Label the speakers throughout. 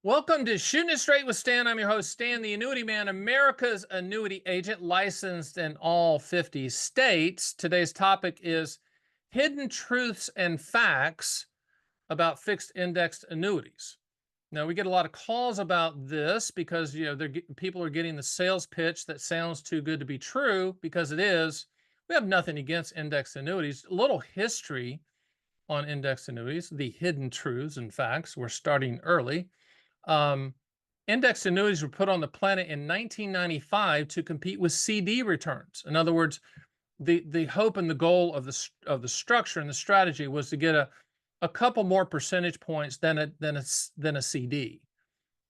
Speaker 1: Welcome to Shooting It Straight with Stan. I'm your host, Stan, the Annuity Man, America's annuity agent, licensed in all 50 states. Today's topic is hidden truths and facts about fixed indexed annuities. Now, we get a lot of calls about this because people are getting the sales pitch that sounds too good to be true, because it is. We have nothing against indexed annuities. A little history on indexed annuities, the hidden truths and facts. We're starting early. Um, Indexed annuities were put on the planet in 1995 to compete with CD returns. In other words, the hope and the goal of the structure and the strategy was to get a couple more percentage points than a CD.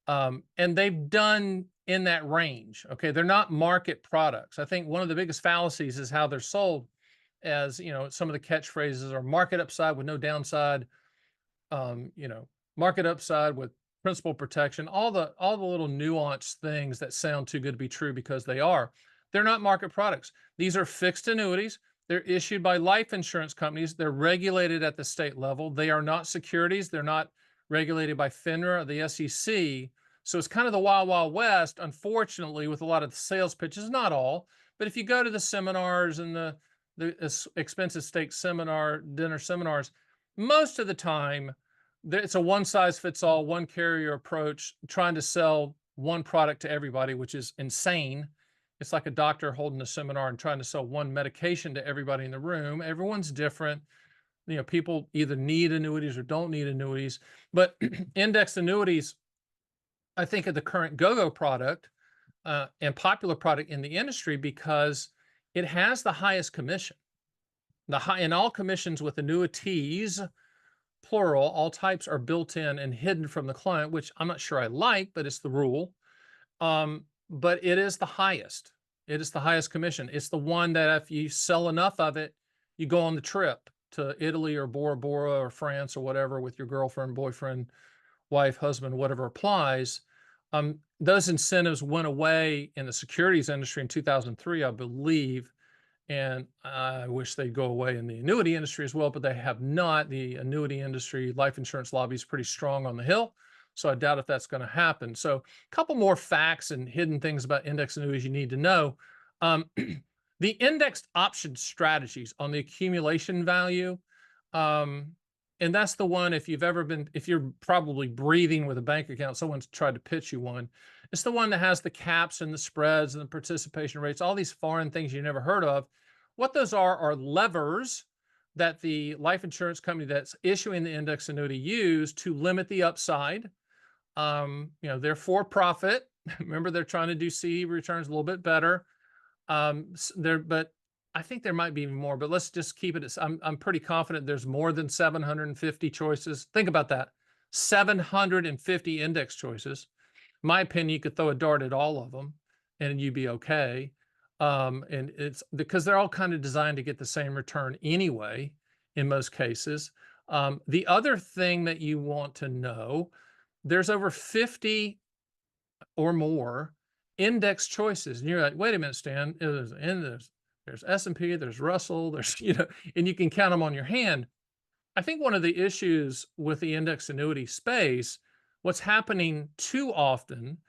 Speaker 1: And they've done in that range. Okay, they're not market products. I think one of the biggest fallacies is how they're sold, as some of the catchphrases are market upside with no downside. Um, you know, Market upside with principal protection, all the little nuanced things that sound too good to be true, because they are. They're not market products. These are fixed annuities. They're issued by life insurance companies. They're regulated at the state level. They are not securities. They're not regulated by FINRA or the SEC. So it's kind of the wild, wild west, unfortunately, with a lot of the sales pitches, not all. But if you go to the seminars and the expensive steak dinner seminars, most of the time, it's a one size fits all, one carrier approach, trying to sell one product to everybody, which is insane. It's like a doctor holding a seminar and trying to sell one medication to everybody in the room. Everyone's different. People either need annuities or don't need annuities. But indexed annuities, I think, are the current go-go product and popular product in the industry, because it has the highest commission. In all commissions with annuities, plural, all types are built in and hidden from the client, which I'm not sure I like, but it's the rule. But it is the highest. It is the highest commission. It's the one that if you sell enough of it, you go on the trip to Italy or Bora Bora or France or whatever with your girlfriend, boyfriend, wife, husband, whatever applies. Those incentives went away in the securities industry in 2003, I believe. And I wish they'd go away in the annuity industry as well, but they have not. The annuity industry, life insurance lobby, is pretty strong on the Hill. So I doubt if that's going to happen. So a couple more facts and hidden things about index annuities you need to know. The indexed option strategies on the accumulation value. And that's the one, if you're probably breathing with a bank account, someone's tried to pitch you one. It's the one that has the caps and the spreads and the participation rates, all these foreign things you never heard of. What those are levers that the life insurance company that's issuing the index annuity use to limit the upside. They're for profit. Remember, they're trying to do CD returns a little bit better. But I think there might be even more, but let's just keep it as I'm pretty confident there's more than 750 choices. Think about that. 750 index choices. In my opinion, you could throw a dart at all of them and you'd be okay. And it's because they're all kind of designed to get the same return anyway, in most cases. The other thing that you want to know, there's over 50 or more index choices. And you're like, wait a minute, Stan, there's S&P, there's Russell, and you can count them on your hand. I think one of the issues with the index annuity space, what's happening too often,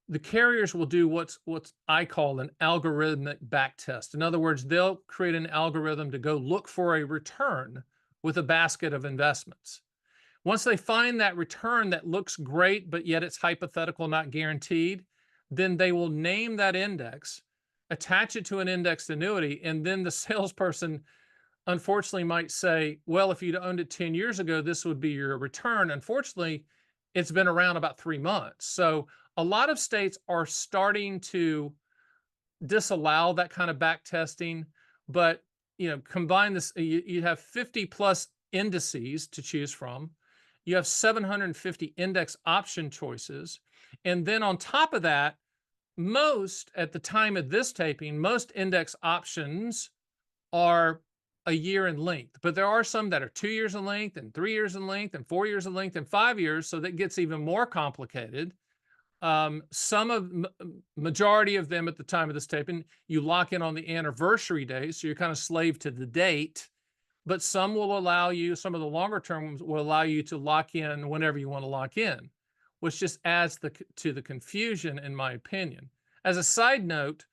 Speaker 1: the carriers will do what's I call an algorithmic back test. In other words, they'll create an algorithm to go look for a return with a basket of investments. Once they find that return that looks great, but yet it's hypothetical, not guaranteed, then they will name that index, attach it to an indexed annuity, and then the salesperson unfortunately might say, well, if you'd owned it 10 years ago, this would be your return. Unfortunately, it's been around about 3 months. So a lot of states are starting to disallow that kind of back testing, but combine this, you have 50 plus indices to choose from. You have 750 index option choices. And then on top of that, at the time of this taping, most index options are a year in length, but there are some that are 2 years in length and 3 years in length and 4 years in length and 5 years. So that gets even more complicated. Majority of them at the time of this taping, you lock in on the anniversary day. So you're kind of slave to the date, but some of the longer term ones will allow you to lock in whenever you want to lock in, which just adds to the confusion, in my opinion. As a side note,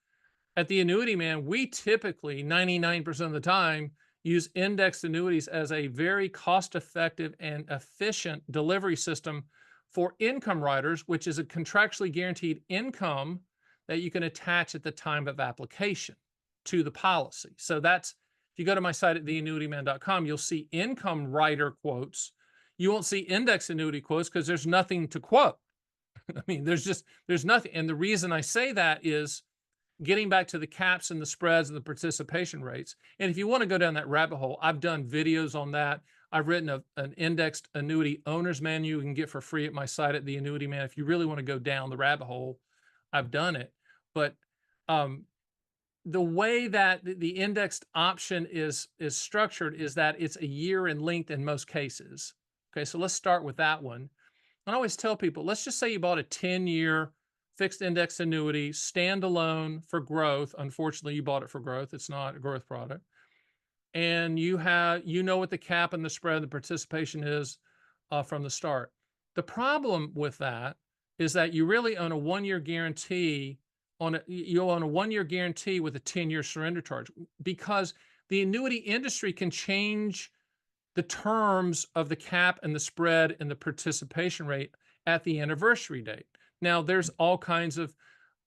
Speaker 1: at the Annuity Man, we typically 99% of the time use indexed annuities as a very cost-effective and efficient delivery system for income riders, which is a contractually guaranteed income that you can attach at the time of application to the policy. So that's, if you go to my site at theannuityman.com, you'll see income rider quotes. You won't see index annuity quotes because there's nothing to quote. I mean, there's nothing. And the reason I say that is getting back to the caps and the spreads and the participation rates. And if you want to go down that rabbit hole, I've done videos on that. I've written an indexed annuity owner's manual you can get for free at my site at The Annuity Man. If you really want to go down the rabbit hole, I've done it. But the way that the indexed option is structured is that it's a year in length in most cases. Okay, so let's start with that one. I always tell people, let's just say you bought a 10-year fixed index annuity, standalone for growth. Unfortunately, you bought it for growth. It's not a growth product. And you know what the cap and the spread, the participation is from the start. The problem with that is that you really own a 1-year guarantee you own a 1-year guarantee with a 10-year surrender charge, because the annuity industry can change the terms of the cap and the spread and the participation rate at the anniversary date. Now, there's all kinds of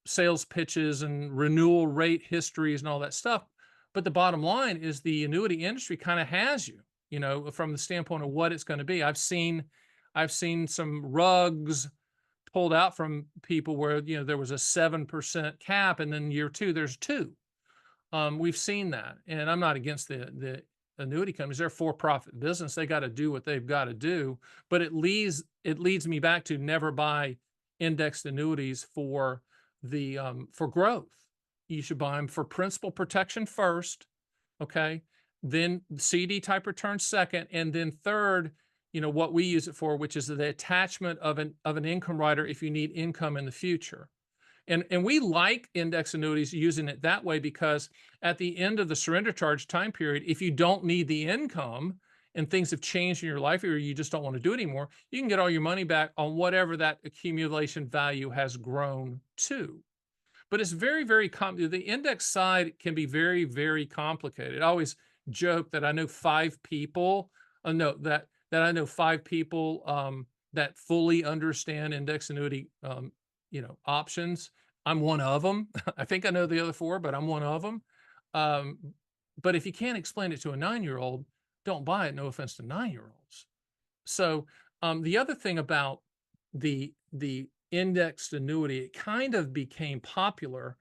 Speaker 1: sales pitches and renewal rate histories and all that stuff. But the bottom line is the annuity industry kind of has you, from the standpoint of what it's going to be. I've seen some rugs pulled out from people where, there was a 7% cap and then year 2, there's 2. We've seen that. And I'm not against the annuity companies. They're a for-profit business. They got to do what they've got to do. But it leads me back to never buy indexed annuities for growth. You should buy them for principal protection first, okay? Then CD type return second, and then third, what we use it for, which is the attachment of an income rider if you need income in the future. And we like index annuities using it that way, because at the end of the surrender charge time period, if you don't need the income and things have changed in your life, or you just don't want to do it anymore, you can get all your money back on whatever that accumulation value has grown to. But it's very, very the index side can be very, very complicated. I always joke that I know 5 people, that I know 5 people that fully understand index annuity, options. I'm one of them. I think I know the other 4, but I'm one of them. But if you can't explain it to a 9-year-old, don't buy it. No offense to 9-year-olds. So the other thing about the indexed annuity, it kind of became popular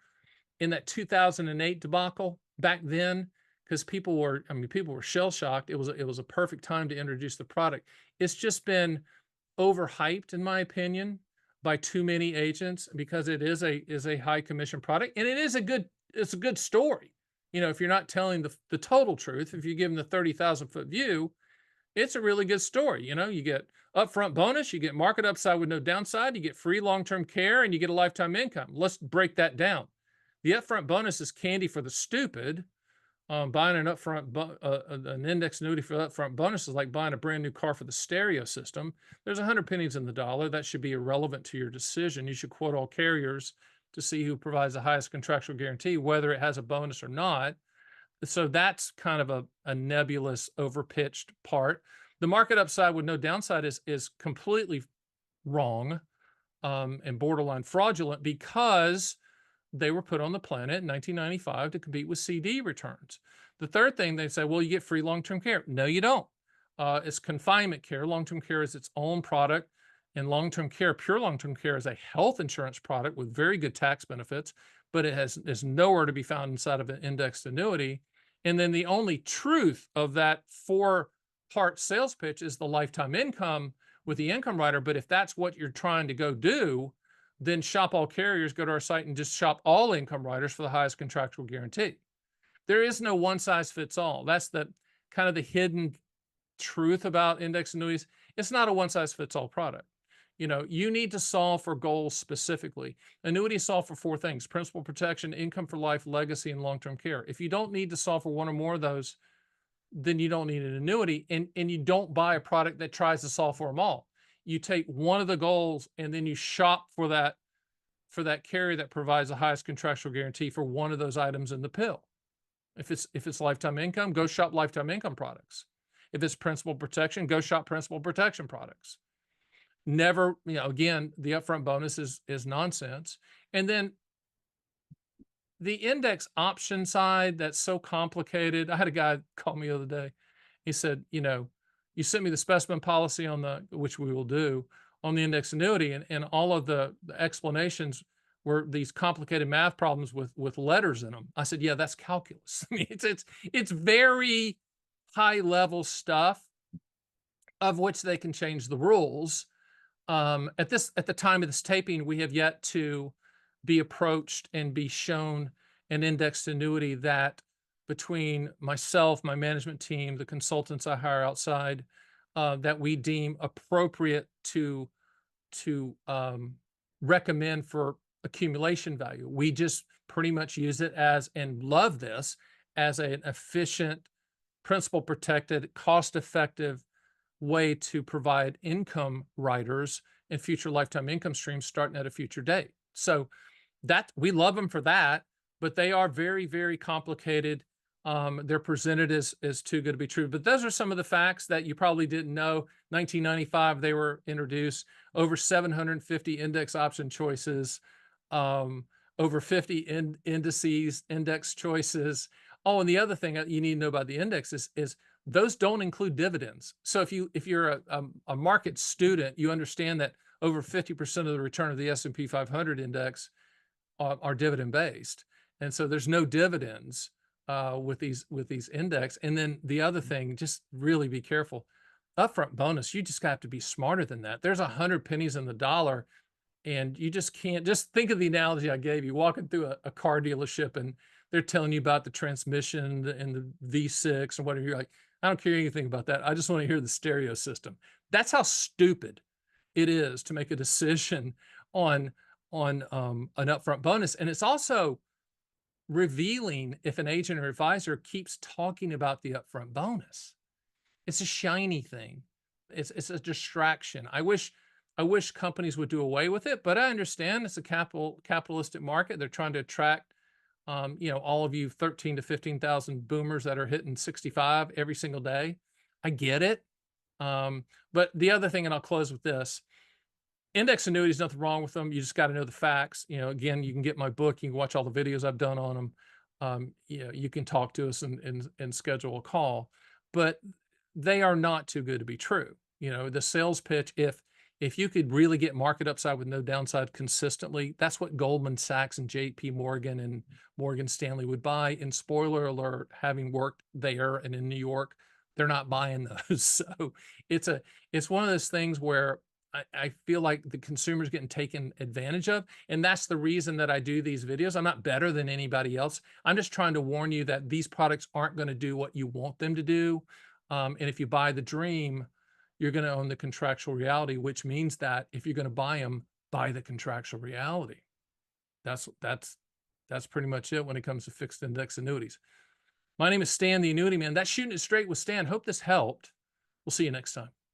Speaker 1: in that 2008 debacle back then, because people were shell shocked. It was a perfect time to introduce the product. It's just been overhyped, in my opinion, by too many agents, because it is a high commission product, and it's a good story. If you're not telling the total truth, if you give them the 30,000-foot view, it's a really good story. You get upfront bonus, you get market upside with no downside, you get free long-term care, and you get a lifetime income. Let's break that down. The upfront bonus is candy for the stupid. Buying an index annuity for upfront bonus is like buying a brand new car for the stereo system. There's 100 pennies in the dollar. That should be irrelevant to your decision. You should quote all carriers to see who provides the highest contractual guarantee, whether it has a bonus or not. So that's kind of a nebulous, overpitched part. The market upside with no downside is completely wrong and borderline fraudulent, because they were put on the planet in 1995 to compete with CD returns. The third thing, they say, well, you get free long-term care. No, you don't. It's confinement care. Long-term care is its own product. And long-term care, pure long-term care, is a health insurance product with very good tax benefits, but it is nowhere to be found inside of an indexed annuity. And then the only truth of that 4-part sales pitch is the lifetime income with the income rider. But if that's what you're trying to go do, then shop all carriers, go to our site and just shop all income riders for the highest contractual guarantee. There is no one size fits all. That's the kind of the hidden truth about index annuities. It's not a one size fits all product. You need to solve for goals specifically. Annuities solve for 4 things: principal protection, income for life, legacy, and long-term care. If you don't need to solve for one or more of those, then you don't need an annuity, and you don't buy a product that tries to solve for them all. you take one of the goals and then you shop for that carrier that provides the highest contractual guarantee for one of those items in the pill. If it's lifetime income, go shop lifetime income products. If it's principal protection, go shop principal protection products. Never, again, the upfront bonus is nonsense. And then the index option side, that's so complicated. I had a guy call me the other day. He said, you sent me the specimen policy which we will do, on the index annuity, and all of the explanations were these complicated math problems with letters in them. I said, yeah, that's calculus. I mean, it's very high level stuff of which they can change the rules. At the time of this taping, we have yet to be approached and be shown an indexed annuity that, between myself, my management team, the consultants I hire outside, that we deem appropriate to recommend for accumulation value. We just pretty much use it as, and love this, as an efficient, principal protected, cost-effective way to provide income riders and future lifetime income streams starting at a future date. So that, we love them for that, but they are very, very complicated. They're presented as too good to be true. But those are some of the facts that you probably didn't know. 1995, they were introduced. Over 750 index option choices, over 50 indices, index choices. Oh, and the other thing you need to know about the index is those don't include dividends. So if you're a market student, you understand that over 50% of the return of the S&P 500 index are dividend based, and so there's no dividends with these index. And then the other thing, just really be careful. Upfront bonus, you just have to be smarter than that. There's 100 pennies in the dollar, and you just can't. Just think of the analogy I gave you, walking through a car dealership, and they're telling you about the transmission and the V6 and whatever. You're like, I don't care anything about that. I just want to hear the stereo system. That's how stupid it is to make a decision on an upfront bonus. And it's also revealing if an agent or advisor keeps talking about the upfront bonus. It's a shiny thing. It's a distraction. I wish companies would do away with it, but I understand it's a capitalistic market. They're trying to attract all of you 13 to 15,000 boomers that are hitting 65 every single day. I get it. But the other thing, and I'll close with this, index annuities, nothing wrong with them. You just got to know the facts. Again, you can get my book. You can watch all the videos I've done on them. You can talk to us and schedule a call, but they are not too good to be true. The sales pitch, if you could really get market upside with no downside consistently, that's what Goldman Sachs and JP Morgan and Morgan Stanley would buy. And spoiler alert, having worked there and in New York, they're not buying those. So it's one of those things where I feel like the consumer's getting taken advantage of. And that's the reason that I do these videos. I'm not better than anybody else. I'm just trying to warn you that these products aren't going to do what you want them to do. And if you buy the dream, you're going to own the contractual reality, which means that if you're going to buy them, buy the contractual reality. That's pretty much it when it comes to fixed index annuities. My name is Stan, the Annuity Man. That's Shooting It Straight with Stan. Hope this helped. We'll see you next time.